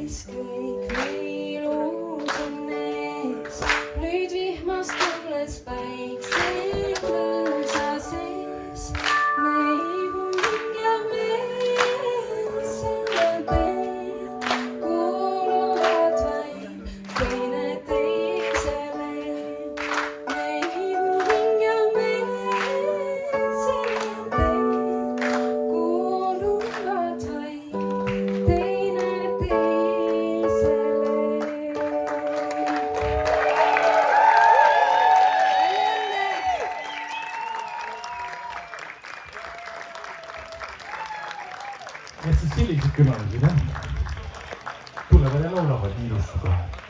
ees, kõik nii ilus on ees. Nüüd vihmast tulles päiksed lõõsa sees. Me ihung ja mees sellel teel kuuluvad vaid teine teisele. Me ihung ja mees sellel teel kuuluvad vaid teine teisele. Et siis sellised külalised, jah? Tulevad ja laulavad nii ilusti kohe.